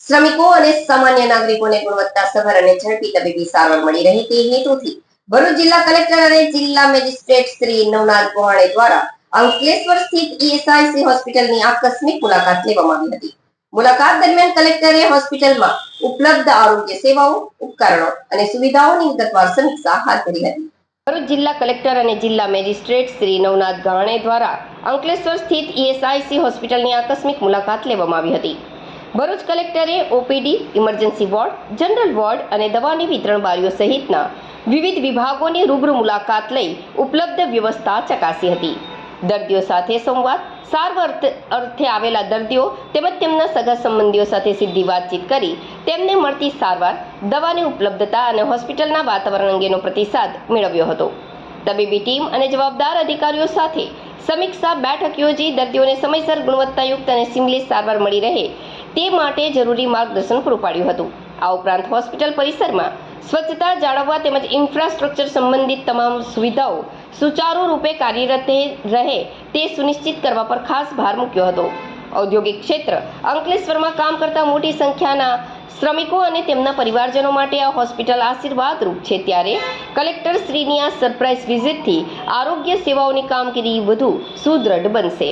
શ્રમિકો અને સામાન્ય નાગરિકોને ગુણવત્તાસભર અને ઝડપી તબીબી સારવાર મળી રહે તે હેતુથી ભરૂચ જિલ્લા કલેક્ટર અને જિલ્લા મેજિસ્ટ્રેટ શ્રી નવનાથ ગોહાણે દ્વારા અંકલેશ્વર સ્થિત ઈએસઆઈસી હોસ્પિટલની આકસ્મિક મુલાકાત લેવામાં આવી હતી. મુલાકાત દરમિયાન કલેક્ટરે હોસ્પિટલમાં ઉપલબ્ધ આરોગ્ય સેવાઓ, ઉપકરણો અને સુવિધાઓની વિગતવાર સમીક્ષા હાથ ધરી હતી. ભરૂચ જિલ્લા કલેક્ટર અને જિલ્લા મેજિસ્ટ્રેટ શ્રી નવનાથ ગોહાણે દ્વારા અંકલેશ્વર સ્થિત ઈએસઆઈસી હોસ્પિટલની આકસ્મિક મુલાકાત લેવામાં આવી હતી. ભરૂચ કલેક્ટરે OPD, emergency ward, general ward અને દવાની વિતરણ બારીઓ સહિતના વિવિધ વિભાગોની રૂબરૂ મુલાકાત લઈ ઉપલબ્ધ વ્યવસ્થા ચકાસી હતી. દર્દીઓ સાથે સંવાદ, સારવાર અર્થે આવેલા દર્દીઓ તેમજ તેમના સગા સંબંધીઓ સાથે સીધી વાતચીત કરી તેમને મળતી સારવાર, દવાની ઉપલબ્ધતા અને હોસ્પિટલના વાતાવરણ અંગેનો પ્રતિસાદ મેળવ્યો હતો. તબીબી ટીમ અને જવાબદાર અધિકારીઓ સાથે સમીક્ષા બેઠક યોજી દર્દીઓને સમયસર ગુણવત્તાયુક્ત અને સીમલેસ સારવાર મળી રહે તે માટે જરૂરી માર્ગદર્શન પૂરું પાડ્યું હતું. આ ઉપરાંત હોસ્પિટલ પરિસરમાં સ્વચ્છતા જાળવવા તેમજ ઇન્ફ્રાસ્ટ્રક્ચર સંબંધિત તમામ સુવિધાઓ સુચારુ રૂપે કાર્યરત રહે તે સુનિશ્ચિત કરવા પર ખાસ ભાર મૂક્યો હતો. ઔદ્યોગિક ક્ષેત્ર અંકલેશ્વરમાં કામ કરતા મોટી સંખ્યાના શ્રમિકો અને તેમના પરિવારજનો માટે આ હોસ્પિટલ આશીર્વાદરૂપ છે. ત્યારે કલેક્ટર શ્રીની આ સરપ્રાઇઝ વિઝિટથી આરોગ્ય સેવાઓની કામગીરી વધુ સુદૃઢ બનશે.